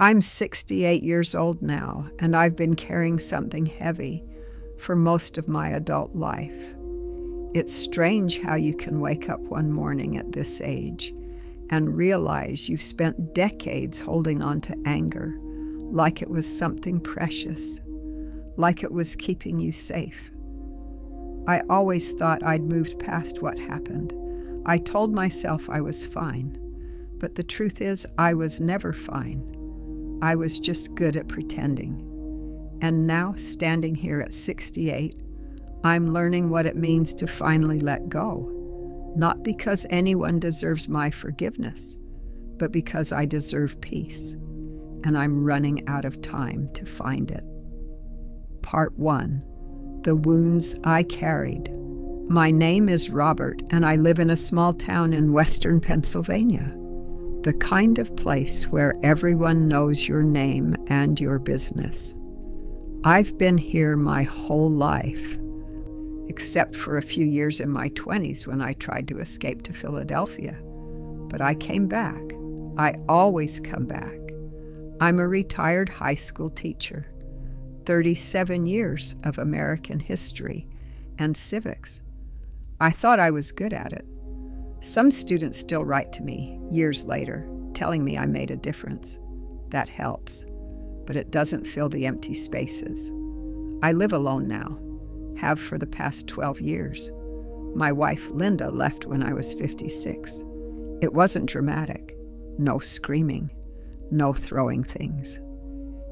I'm 68 years old now, and I've been carrying something heavy for most of my adult life. It's strange how you can wake up one morning at this age and realize you've spent decades holding on to anger like it was something precious, like it was keeping you safe. I always thought I'd moved past what happened. I told myself I was fine, but the truth is I was never fine. I was just good at pretending. And now, standing here at 68, I'm learning what it means to finally let go. Not because anyone deserves my forgiveness, but because I deserve peace. And I'm running out of time to find it. Part 1. The Wounds I Carried. My name is Robert, and I live in a small town in western Pennsylvania. The kind of place where everyone knows your name and your business. I've been here my whole life, except for a few years in my 20s when I tried to escape to Philadelphia. But I came back. I always come back. I'm a retired high school teacher, 37 years of American history and civics. I thought I was good at it. Some students still write to me years later, telling me I made a difference. That helps, but it doesn't fill the empty spaces. I live alone now, have for the past 12 years. My wife, Linda, left when I was 56. It wasn't dramatic. No screaming. No throwing things.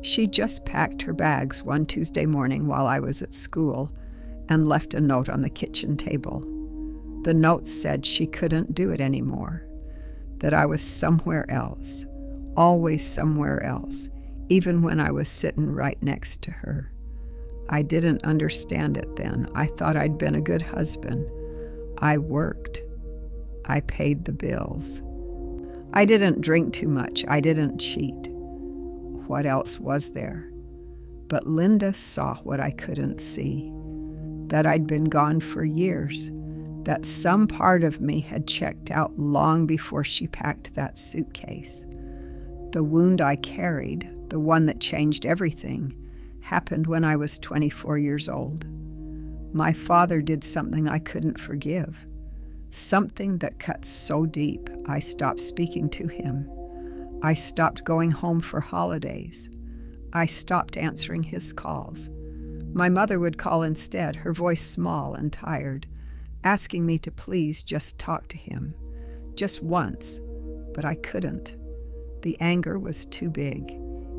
She just packed her bags one Tuesday morning while I was at school and left a note on the kitchen table. The note said she couldn't do it anymore, that I was somewhere else, always somewhere else, even when I was sitting right next to her. I didn't understand it then. I thought I'd been a good husband. I worked. I paid the bills. I didn't drink too much. I didn't cheat. What else was there? But Linda saw what I couldn't see, that I'd been gone for years, that some part of me had checked out long before she packed that suitcase. The wound I carried, the one that changed everything, happened when I was 24 years old. My father did something I couldn't forgive, something that cut so deep I stopped speaking to him. I stopped going home for holidays. I stopped answering his calls. My mother would call instead, her voice small and tired, asking me to please just talk to him, just once, but I couldn't. The anger was too big.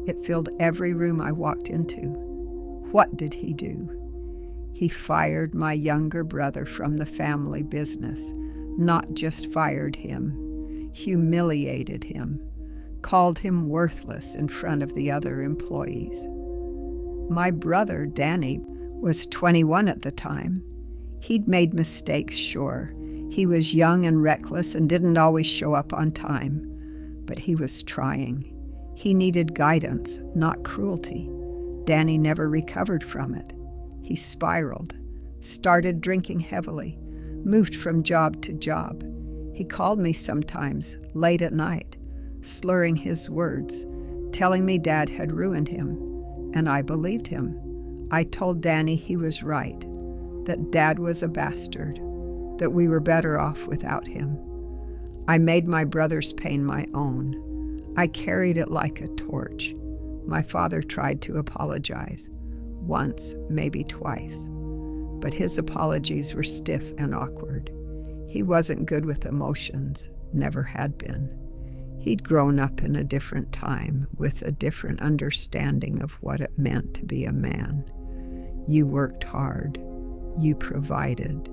It filled every room I walked into. What did he do? He fired my younger brother from the family business, not just fired him, humiliated him, called him worthless in front of the other employees. My brother, Danny, was 21 at the time. He'd made mistakes, sure. He was young and reckless and didn't always show up on time. But he was trying. He needed guidance, not cruelty. Danny never recovered from it. He spiraled, started drinking heavily, moved from job to job. He called me sometimes, late at night, slurring his words, telling me Dad had ruined him. And I believed him. I told Danny he was right, that Dad was a bastard, that we were better off without him. I made my brother's pain my own. I carried it like a torch. My father tried to apologize, once, maybe twice, but his apologies were stiff and awkward. He wasn't good with emotions, never had been. He'd grown up in a different time with a different understanding of what it meant to be a man. You worked hard. You provided.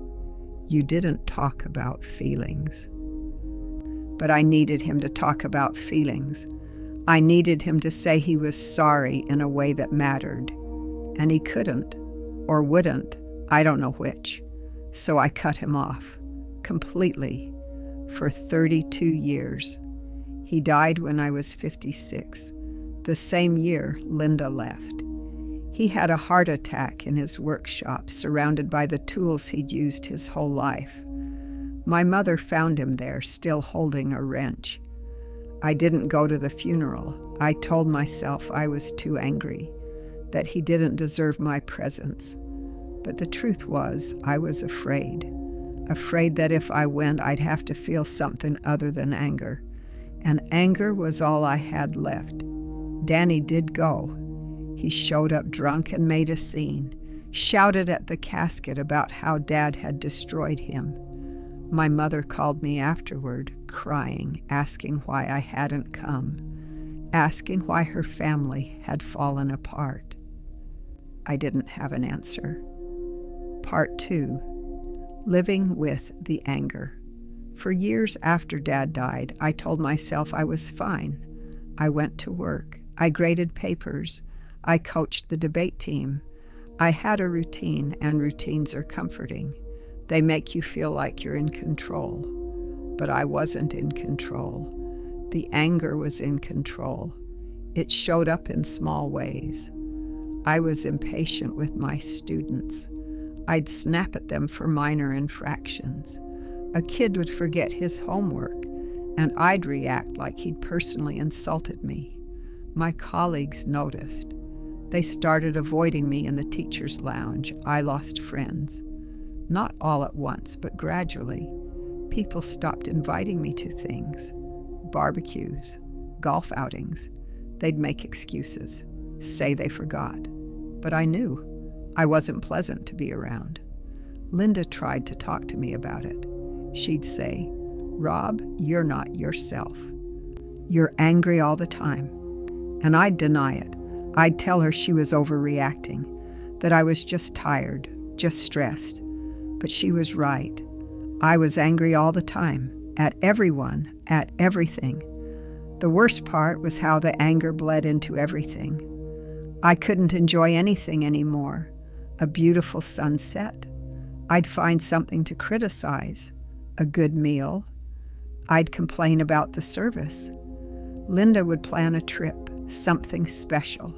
You didn't talk about feelings. But I needed him to talk about feelings. I needed him to say he was sorry in a way that mattered. And he couldn't, or wouldn't, I don't know which. So I cut him off, completely, for 32 years. He died when I was 56, the same year Linda left. He had a heart attack in his workshop, surrounded by the tools he'd used his whole life. My mother found him there, still holding a wrench. I didn't go to the funeral. I told myself I was too angry, that he didn't deserve my presence. But the truth was, I was afraid that if I went, I'd have to feel something other than anger. And anger was all I had left. Danny did go. He showed up drunk and made a scene, shouted at the casket about how Dad had destroyed him. My mother called me afterward, crying, asking why I hadn't come, asking why her family had fallen apart. I didn't have an answer. Part 2. Living with the anger. For years after Dad died, I told myself I was fine. I went to work. I graded papers. I coached the debate team. I had a routine, and routines are comforting. They make you feel like you're in control. But I wasn't in control. The anger was in control. It showed up in small ways. I was impatient with my students. I'd snap at them for minor infractions. A kid would forget his homework, and I'd react like he'd personally insulted me. My colleagues noticed. They started avoiding me in the teacher's lounge. I lost friends. Not all at once, but gradually. People stopped inviting me to things. Barbecues, golf outings. They'd make excuses, say they forgot. But I knew. I wasn't pleasant to be around. Linda tried to talk to me about it. She'd say, "Rob, you're not yourself. You're angry all the time." And I'd deny it. I'd tell her she was overreacting, that I was just tired, just stressed. But she was right. I was angry all the time, at everyone, at everything. The worst part was how the anger bled into everything. I couldn't enjoy anything anymore. A beautiful sunset. I'd find something to criticize. A good meal. I'd complain about the service. Linda would plan a trip, something special,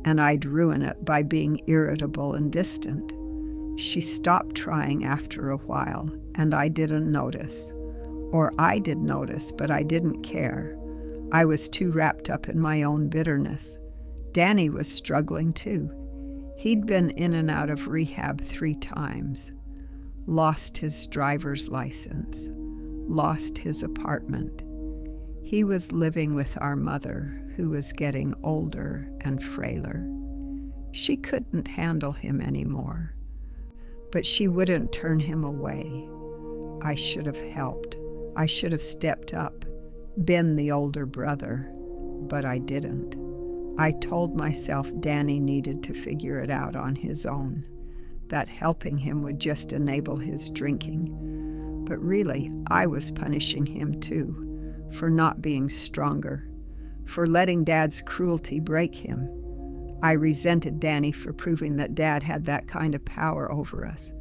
and I'd ruin it by being irritable and distant. She stopped trying after a while, and I didn't notice. Or I did notice, but I didn't care. I was too wrapped up in my own bitterness. Danny was struggling too. He'd been in and out of rehab 3 times. Lost his driver's license. Lost his apartment. He was living with our mother, who was getting older and frailer. She couldn't handle him anymore. But she wouldn't turn him away. I should have helped. I should have stepped up, been the older brother, but I didn't. I told myself Danny needed to figure it out on his own, that helping him would just enable his drinking. But really, I was punishing him too, for not being stronger, for letting Dad's cruelty break him. I resented Danny for proving that Dad had that kind of power over us.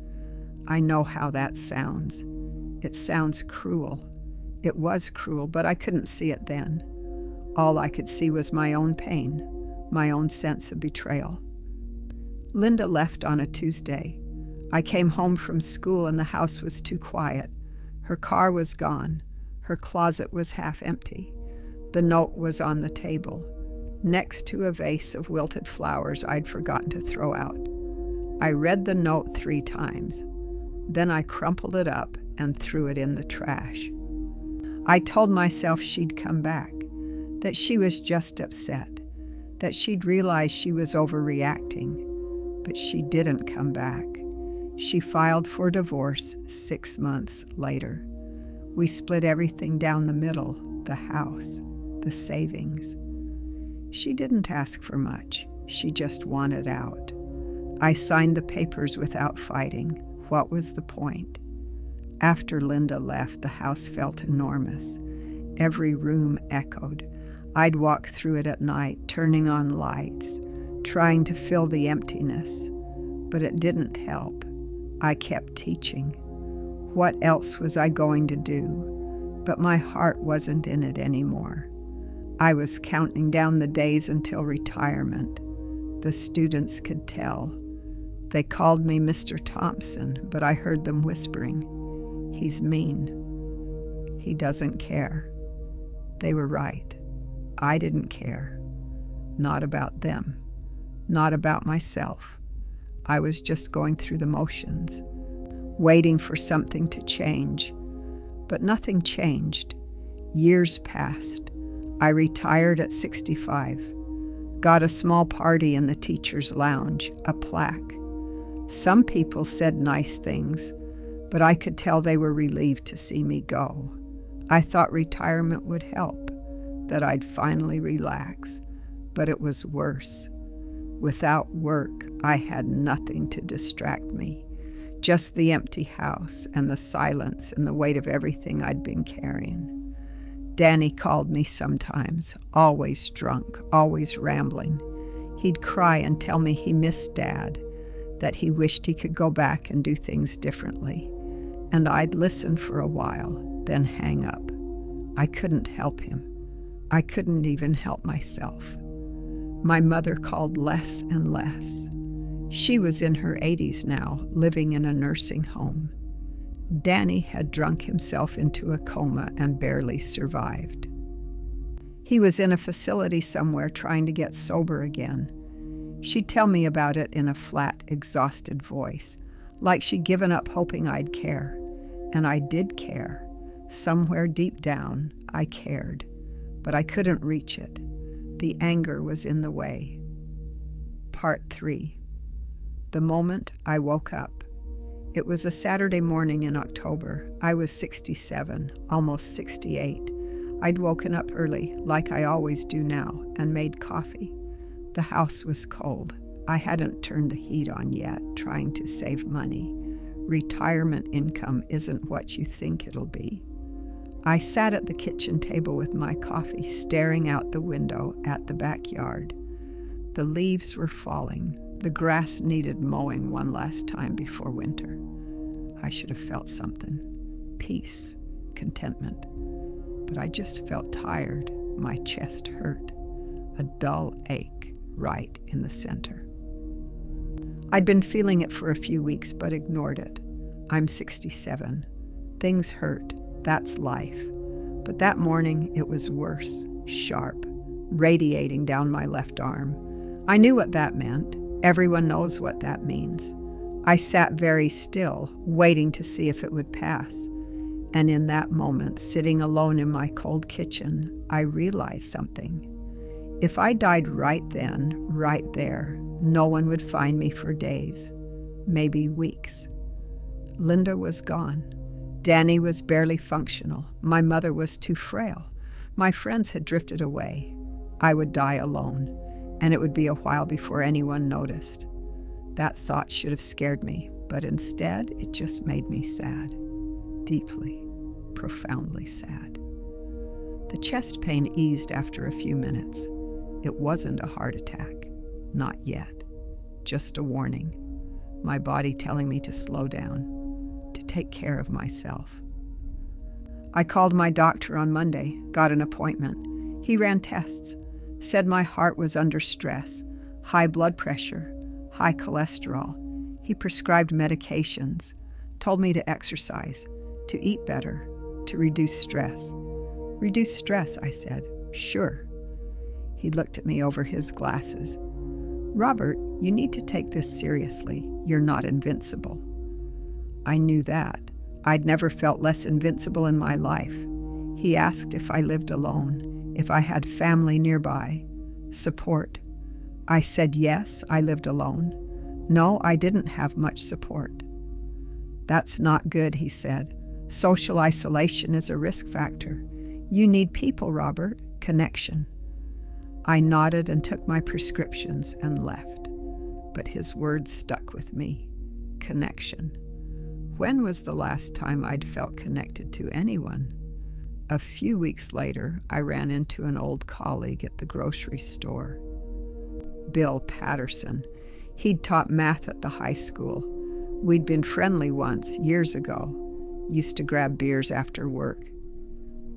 I know how that sounds. It sounds cruel. It was cruel, but I couldn't see it then. All I could see was my own pain, my own sense of betrayal. Linda left on a Tuesday. I came home from school and the house was too quiet. Her car was gone. Her closet was half empty. The note was on the table, next to a vase of wilted flowers I'd forgotten to throw out. I read the note 3 times. Then I crumpled it up and threw it in the trash. I told myself she'd come back, that she was just upset, that she'd realize she was overreacting. But she didn't come back. She filed for divorce 6 months later. We split everything down the middle, the house, the savings. She didn't ask for much. She just wanted out. I signed the papers without fighting. What was the point? After Linda left, the house felt enormous. Every room echoed. I'd walk through it at night, turning on lights, trying to fill the emptiness. But it didn't help. I kept teaching. What else was I going to do? But my heart wasn't in it anymore. I was counting down the days until retirement. The students could tell. They called me Mr. Thompson, but I heard them whispering, "He's mean. He doesn't care." They were right. I didn't care. Not about them. Not about myself. I was just going through the motions, waiting for something to change. But nothing changed. Years passed. I retired at 65. Got a small party in the teacher's lounge, a plaque. Some people said nice things, but I could tell they were relieved to see me go. I thought retirement would help, that I'd finally relax, but it was worse. Without work, I had nothing to distract me, just the empty house and the silence and the weight of everything I'd been carrying. Danny called me sometimes, always drunk, always rambling. He'd cry and tell me he missed Dad, that he wished he could go back and do things differently. And I'd listen for a while, then hang up. I couldn't help him. I couldn't even help myself. My mother called less and less. She was in her 80s now, living in a nursing home. Danny had drunk himself into a coma and barely survived. He was in a facility somewhere trying to get sober again. She'd tell me about it in a flat, exhausted voice, like she'd given up hoping I'd care. And I did care. Somewhere deep down, I cared. But I couldn't reach it. The anger was in the way. Part 3. The moment I woke up. It was a Saturday morning in October. I was 67, almost 68. I'd woken up early, like I always do now, and made coffee. The house was cold. I hadn't turned the heat on yet, trying to save money. Retirement income isn't what you think it'll be. I sat at the kitchen table with my coffee, staring out the window at the backyard. The leaves were falling. The grass needed mowing one last time before winter. I should have felt something. Peace, contentment. But I just felt tired. My chest hurt. A dull ache right in the center. I'd been feeling it for a few weeks, but ignored it. I'm 67. Things hurt. That's life. But that morning, it was worse, sharp, radiating down my left arm. I knew what that meant. Everyone knows what that means. I sat very still, waiting to see if it would pass. And in that moment, sitting alone in my cold kitchen, I realized something. If I died right then, right there, no one would find me for days, maybe weeks. Linda was gone. Danny was barely functional. My mother was too frail. My friends had drifted away. I would die alone, and it would be a while before anyone noticed. That thought should have scared me, but instead it just made me sad. Deeply, profoundly sad. The chest pain eased after a few minutes. It wasn't a heart attack. Not yet. Just a warning. My body telling me to slow down, to take care of myself. I called my doctor on Monday, got an appointment. He ran tests, said my heart was under stress, high blood pressure, high cholesterol. He prescribed medications, told me to exercise, to eat better, to reduce stress. Reduce stress, I said. Sure. He looked at me over his glasses. Robert, you need to take this seriously. You're not invincible. I knew that. I'd never felt less invincible in my life. He asked if I lived alone, if I had family nearby, support. I said yes, I lived alone. No, I didn't have much support. That's not good, he said. Social isolation is a risk factor. You need people, Robert, connection. I nodded and took my prescriptions and left. But his words stuck with me. Connection. When was the last time I'd felt connected to anyone? A few weeks later, I ran into an old colleague at the grocery store. Bill Patterson. He'd taught math at the high school. We'd been friendly once, years ago. Used to grab beers after work.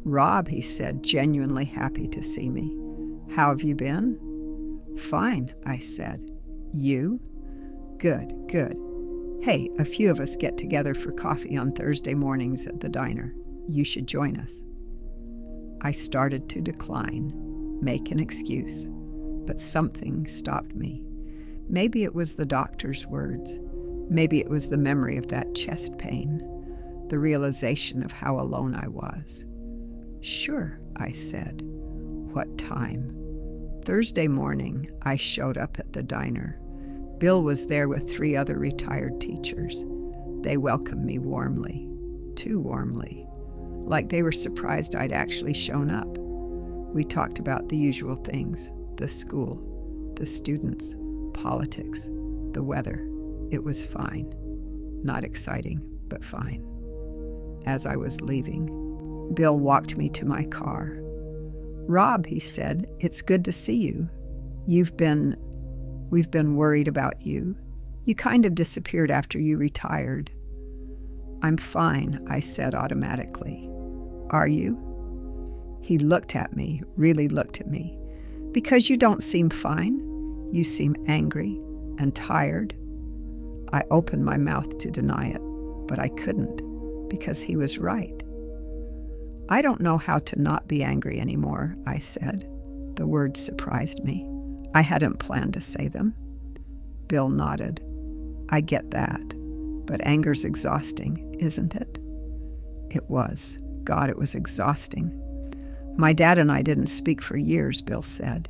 Rob, he said, genuinely happy to see me. How have you been? Fine, I said. You? Good, good. Hey, a few of us get together for coffee on Thursday mornings at the diner. You should join us. I started to decline, make an excuse, but something stopped me. Maybe it was the doctor's words. Maybe it was the memory of that chest pain, the realization of how alone I was. "Sure," I said. "What time?" Thursday morning, I showed up at the diner. Bill was there with 3 other retired teachers. They welcomed me warmly, too warmly, like they were surprised I'd actually shown up. We talked about the usual things, the school, the students, politics, the weather. It was fine. Not exciting, but fine. As I was leaving, Bill walked me to my car. "Rob," he said, "it's good to see you. We've been worried about you. You kind of disappeared after you retired." "I'm fine," I said automatically. "Are you?" He looked at me, really looked at me. "Because you don't seem fine. You seem angry and tired." I opened my mouth to deny it, but I couldn't, because he was right. "I don't know how to not be angry anymore," I said. The words surprised me. I hadn't planned to say them. Bill nodded. "I get that, but anger's exhausting, isn't it?" It was. God, it was exhausting. "My dad and I didn't speak for years," Bill said.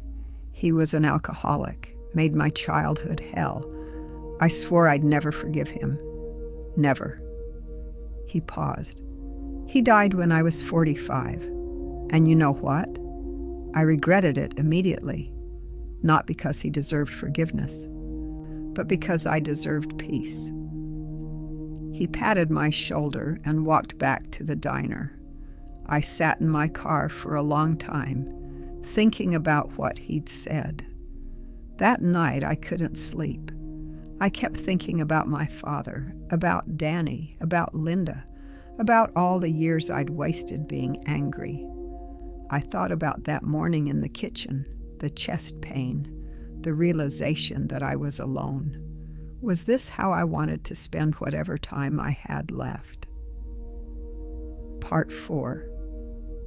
"He was an alcoholic, made my childhood hell. I swore I'd never forgive him. Never." He paused. "He died when I was 45. And you know what? I regretted it immediately. Not because he deserved forgiveness, but because I deserved peace." He patted my shoulder and walked back to the diner. I sat in my car for a long time, thinking about what he'd said. That night I couldn't sleep. I kept thinking about my father, about Danny, about Linda, about all the years I'd wasted being angry. I thought about that morning in the kitchen, the chest pain, the realization that I was alone. Was this how I wanted to spend whatever time I had left? Part 4.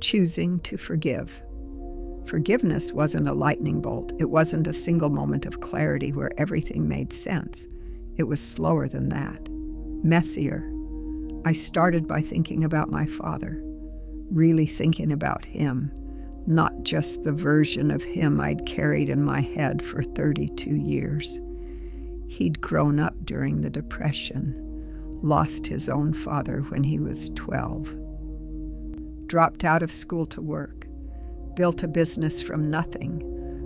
Choosing to forgive. Forgiveness wasn't a lightning bolt. It wasn't a single moment of clarity where everything made sense. It was slower than that, messier. I started by thinking about my father, really thinking about him, not just the version of him I'd carried in my head for 32 years. He'd grown up during the Depression, lost his own father when he was 12, dropped out of school to work, built a business from nothing,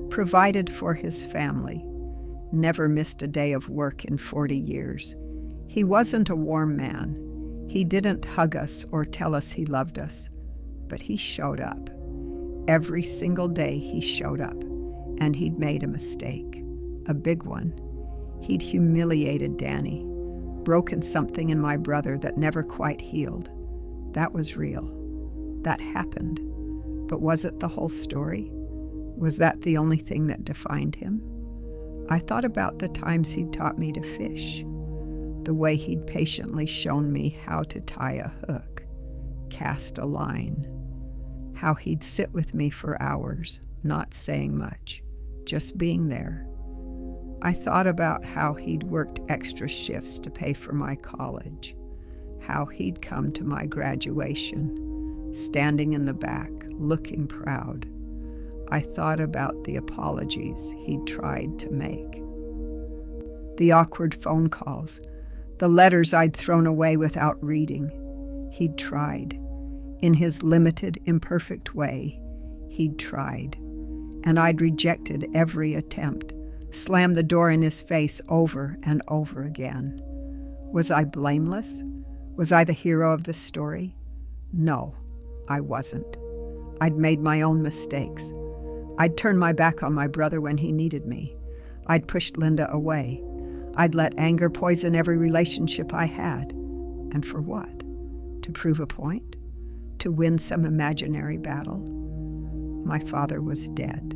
provided for his family, never missed a day of work in 40 years. He wasn't a warm man. He didn't hug us or tell us he loved us, but he showed up. Every single day he showed up, and he'd made a mistake, a big one. He'd humiliated Danny, broken something in my brother that never quite healed. That was real. That happened. But was it the whole story? Was that the only thing that defined him? I thought about the times he'd taught me to fish, the way he'd patiently shown me how to tie a hook, cast a line, how he'd sit with me for hours, not saying much, just being there. I thought about how he'd worked extra shifts to pay for my college, how he'd come to my graduation, standing in the back, looking proud. I thought about the apologies he'd tried to make, the awkward phone calls, the letters I'd thrown away without reading. He'd tried. In his limited, imperfect way, he'd tried. And I'd rejected every attempt, slammed the door in his face over and over again. Was I blameless? Was I the hero of the story? No, I wasn't. I'd made my own mistakes. I'd turned my back on my brother when he needed me. I'd pushed Linda away. I'd let anger poison every relationship I had. And for what? To prove a point? To win some imaginary battle? My father was dead.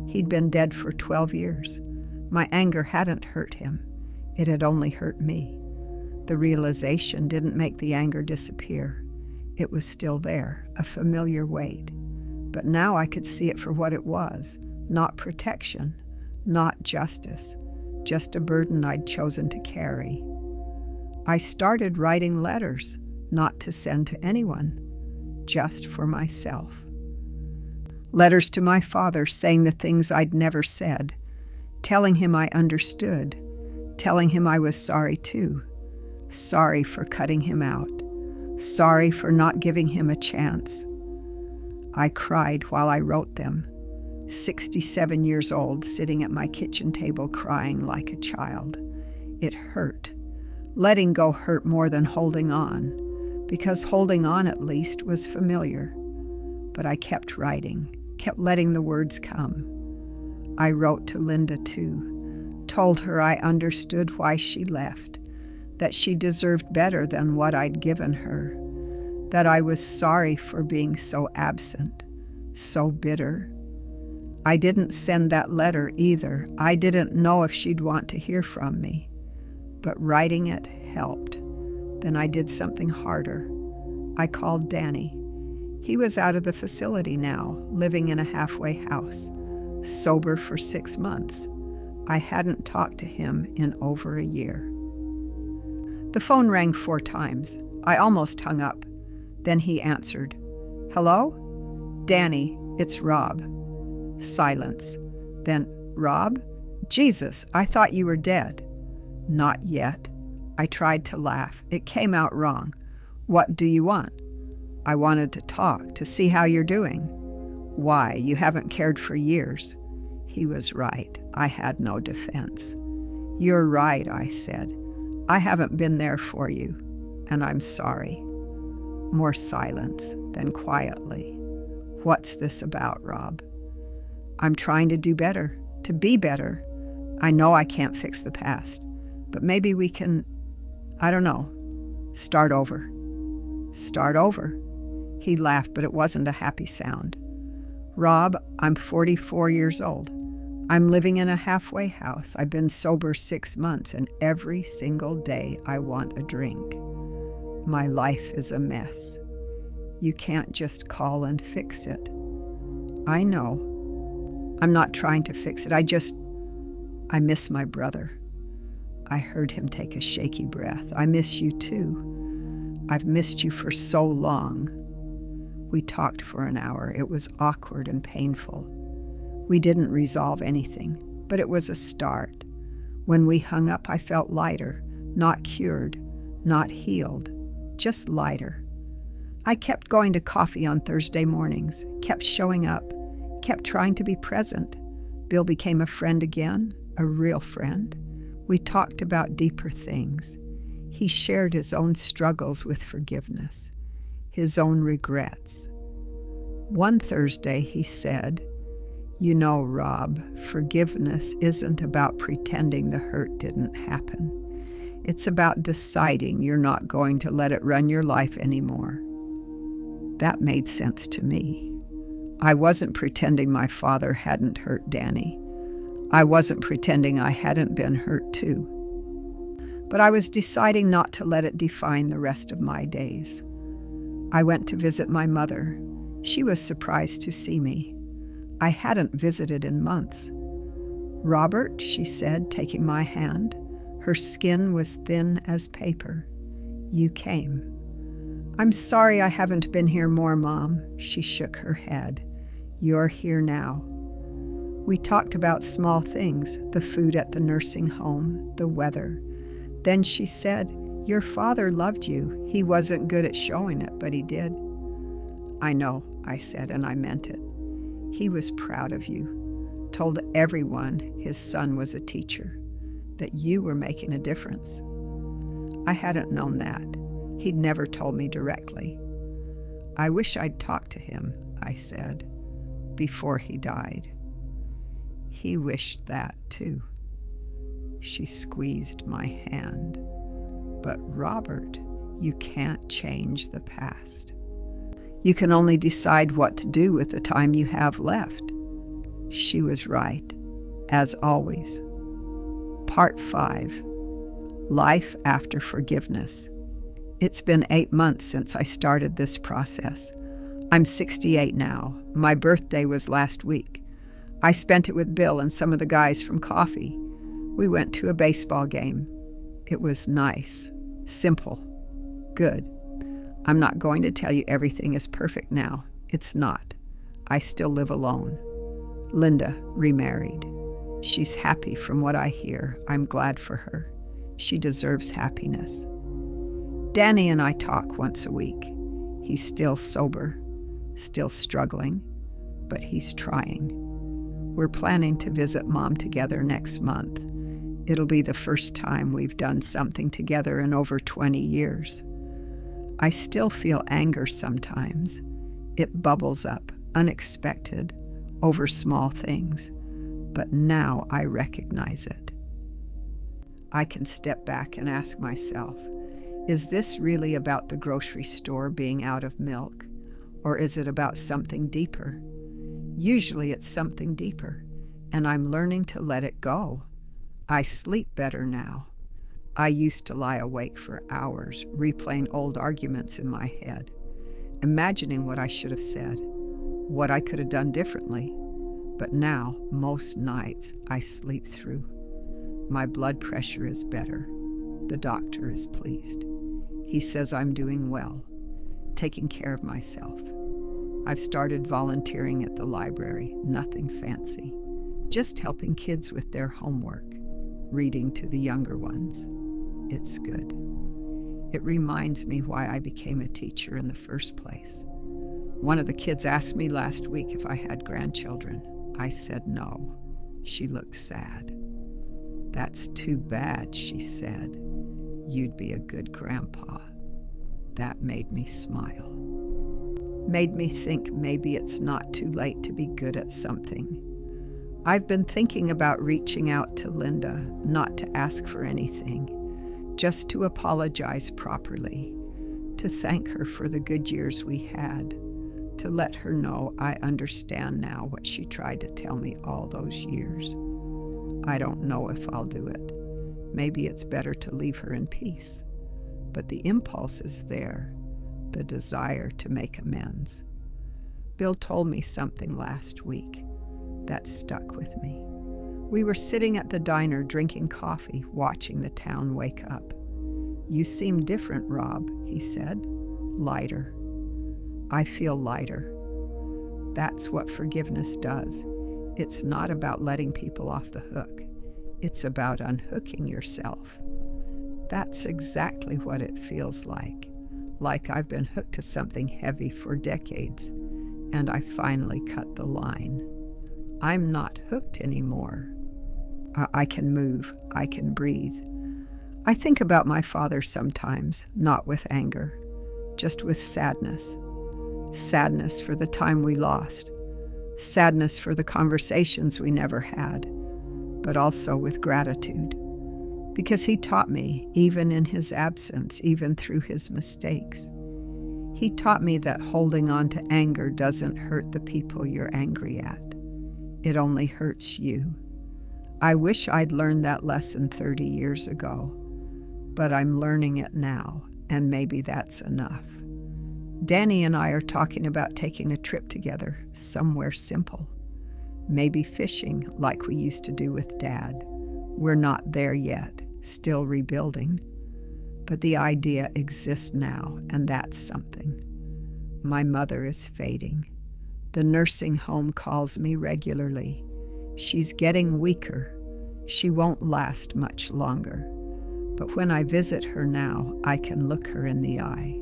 He'd been dead for 12 years. My anger hadn't hurt him. It had only hurt me. The realization didn't make the anger disappear. It was still there, a familiar weight. But now I could see it for what it was, not protection, not justice, just a burden I'd chosen to carry. I started writing letters, not to send to anyone, just for myself. Letters to my father saying the things I'd never said, telling him I understood, telling him I was sorry too, sorry for cutting him out, sorry for not giving him a chance. I cried while I wrote them, 67 years old, sitting at my kitchen table crying like a child. It hurt. Letting go hurt more than holding on, because holding on at least was familiar. But I kept writing, kept letting the words come. I wrote to Linda too, told her I understood why she left, that she deserved better than what I'd given her, that I was sorry for being so absent, so bitter. I didn't send that letter either. I didn't know if she'd want to hear from me. But writing it helped. Then I did something harder. I called Danny. He was out of the facility now, living in a halfway house, sober for 6 months. I hadn't talked to him in over a year. The phone rang 4 times. I almost hung up. Then he answered. "Hello? Danny, it's Rob." Silence. Then, "Rob? Jesus, I thought you were dead." "Not yet." I tried to laugh. It came out wrong. "What do you want?" "I wanted to talk, to see how you're doing." "Why? You haven't cared for years." He was right. I had no defense. "You're right," I said. "I haven't been there for you, and I'm sorry." More silence, then quietly. "What's this about, Rob?" "I'm trying to do better, to be better. I know I can't fix the past, but maybe we can, I don't know, start over." "Start over?" He laughed, but it wasn't a happy sound. "Rob, I'm 44 years old. I'm living in a halfway house. I've been sober 6 months, and every single day I want a drink. My life is a mess. You can't just call and fix it." "I know. I'm not trying to fix it. I miss my brother." I heard him take a shaky breath. "I miss you too. I've missed you for so long." We talked for an hour. It was awkward and painful. We didn't resolve anything, but it was a start. When we hung up, I felt lighter, not cured, not healed, just lighter. I kept going to coffee on Thursday mornings, kept showing up, kept trying to be present. Bill became a friend again, a real friend. We talked about deeper things. He shared his own struggles with forgiveness, his own regrets. One Thursday he said, "You know, Rob, forgiveness isn't about pretending the hurt didn't happen. It's about deciding you're not going to let it run your life anymore." That made sense to me. I wasn't pretending my father hadn't hurt Danny. I wasn't pretending I hadn't been hurt too. But I was deciding not to let it define the rest of my days. I went to visit my mother. She was surprised to see me. I hadn't visited in months. "Robert," she said, taking my hand. Her skin was thin as paper. "You came." "I'm sorry I haven't been here more, Mom." She shook her head. "You're here now." We talked about small things, the food at the nursing home, the weather. Then she said, "Your father loved you. He wasn't good at showing it, but he did." "I know," I said, and I meant it. "He was proud of you, told everyone his son was a teacher, that you were making a difference." I hadn't known that. He'd never told me directly. "I wish I'd talked to him," I said, "before he died." He wished that too. She squeezed my hand. "But Robert, you can't change the past. You can only decide what to do with the time you have left." She was right, as always. Part 5. Life After Forgiveness. It's been 8 months since I started this process. I'm 68 now. My birthday was last week. I spent it with Bill and some of the guys from Coffee. We went to a baseball game. It was nice, simple, good. I'm not going to tell you everything is perfect now. It's not. I still live alone. Linda remarried. She's happy from what I hear. I'm glad for her. She deserves happiness. Danny and I talk once a week. He's still sober, still struggling, but he's trying. We're planning to visit Mom together next month. It'll be the first time we've done something together in over 20 years. I still feel anger sometimes. It bubbles up, unexpected, over small things, but now I recognize it. I can step back and ask myself, is this really about the grocery store being out of milk, or is it about something deeper? Usually it's something deeper, and I'm learning to let it go. I sleep better now. I used to lie awake for hours, replaying old arguments in my head, imagining what I should have said, what I could have done differently. But now, most nights, I sleep through. My blood pressure is better. The doctor is pleased. He says I'm doing well, taking care of myself. I've started volunteering at the library, nothing fancy, just helping kids with their homework, reading to the younger ones. It's good. It reminds me why I became a teacher in the first place. One of the kids asked me last week if I had grandchildren. I said no. She looked sad. "That's too bad," she said. "You'd be a good grandpa." That made me smile. Made me think maybe it's not too late to be good at something. I've been thinking about reaching out to Linda, not to ask for anything, just to apologize properly, to thank her for the good years we had, to let her know I understand now what she tried to tell me all those years. I don't know if I'll do it. Maybe it's better to leave her in peace. But the impulse is there, the desire to make amends. Bill told me something last week that stuck with me. We were sitting at the diner drinking coffee, watching the town wake up. "You seem different, Rob," he said. "Lighter." I feel lighter. That's what forgiveness does. It's not about letting people off the hook. It's about unhooking yourself. That's exactly what it feels like I've been hooked to something heavy for decades, and I finally cut the line. I'm not hooked anymore. I can move, I can breathe. I think about my father sometimes, not with anger, just with sadness. Sadness for the time we lost, sadness for the conversations we never had, but also with gratitude. Because he taught me, even in his absence, even through his mistakes. He taught me that holding on to anger doesn't hurt the people you're angry at. It only hurts you. I wish I'd learned that lesson 30 years ago, but I'm learning it now, and maybe that's enough. Danny and I are talking about taking a trip together, somewhere simple. Maybe fishing like we used to do with Dad. We're not there yet, still rebuilding. But the idea exists now, and that's something. My mother is fading. The nursing home calls me regularly. She's getting weaker. She won't last much longer. But when I visit her now, I can look her in the eye.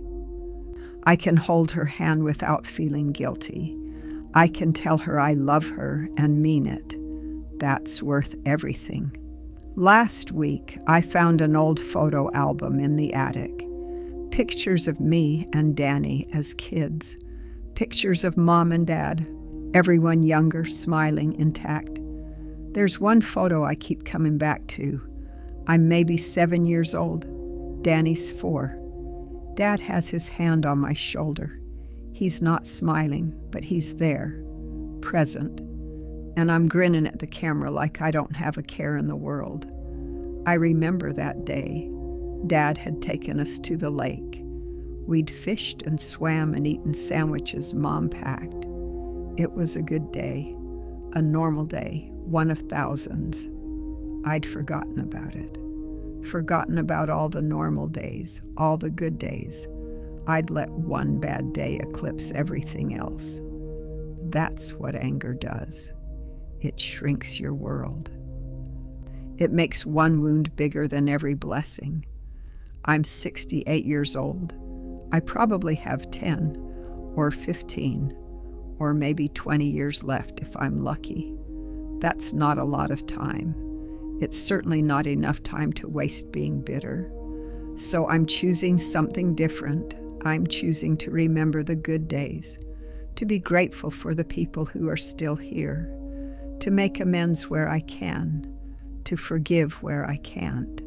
I can hold her hand without feeling guilty. I can tell her I love her and mean it. That's worth everything. Last week, I found an old photo album in the attic. Pictures of me and Danny as kids. Pictures of Mom and Dad, everyone younger, smiling, intact. There's one photo I keep coming back to. I'm maybe 7 years old. Danny's 4. Dad has his hand on my shoulder. He's not smiling, but he's there, present. And I'm grinning at the camera like I don't have a care in the world. I remember that day. Dad had taken us to the lake. We'd fished and swam and eaten sandwiches Mom packed. It was a good day, a normal day, one of thousands. I'd forgotten about it. Forgotten about all the normal days, all the good days. I'd let one bad day eclipse everything else. That's what anger does. It shrinks your world. It makes one wound bigger than every blessing. I'm 68 years old. I probably have 10 or 15 or maybe 20 years left if I'm lucky. That's not a lot of time. It's certainly not enough time to waste being bitter. So I'm choosing something different. I'm choosing to remember the good days, to be grateful for the people who are still here, to make amends where I can, to forgive where I can't.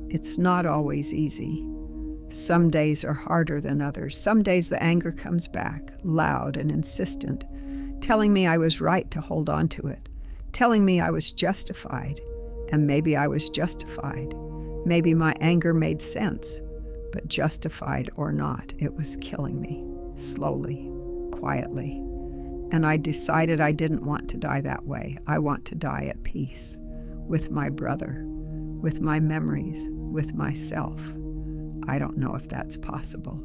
It's not always easy. Some days are harder than others. Some days the anger comes back, loud and insistent, telling me I was right to hold on to it, telling me I was justified. And maybe I was justified. Maybe my anger made sense, but justified or not, it was killing me, slowly, quietly. And I decided I didn't want to die that way. I want to die at peace, with my brother, with my memories, with myself. I don't know if that's possible.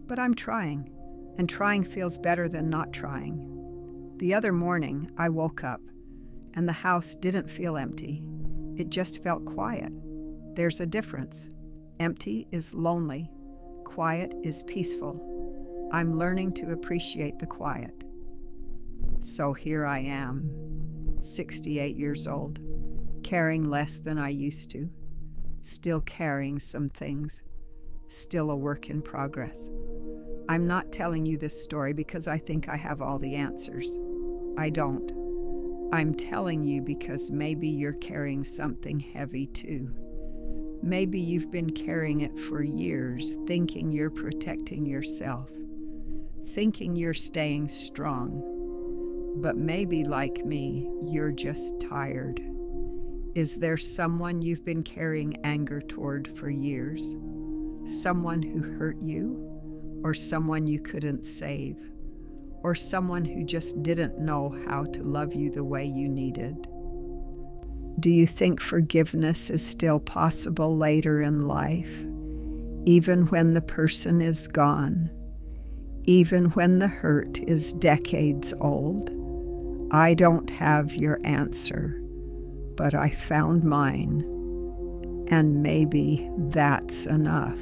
But I'm trying, and trying feels better than not trying. The other morning, I woke up, and the house didn't feel empty. It just felt quiet. There's a difference. Empty is lonely. Quiet is peaceful. I'm learning to appreciate the quiet. So here I am, 68 years old, caring less than I used to, still carrying some things, still a work in progress. I'm not telling you this story because I think I have all the answers. I don't. I'm telling you because maybe you're carrying something heavy too. Maybe you've been carrying it for years, thinking you're protecting yourself, thinking you're staying strong. But maybe, like me, you're just tired. Is there someone you've been carrying anger toward for years? Someone who hurt you? Or someone you couldn't save? Or someone who just didn't know how to love you the way you needed? Do you think forgiveness is still possible later in life, even when the person is gone, even when the hurt is decades old? I don't have your answer, but I found mine, and maybe that's enough.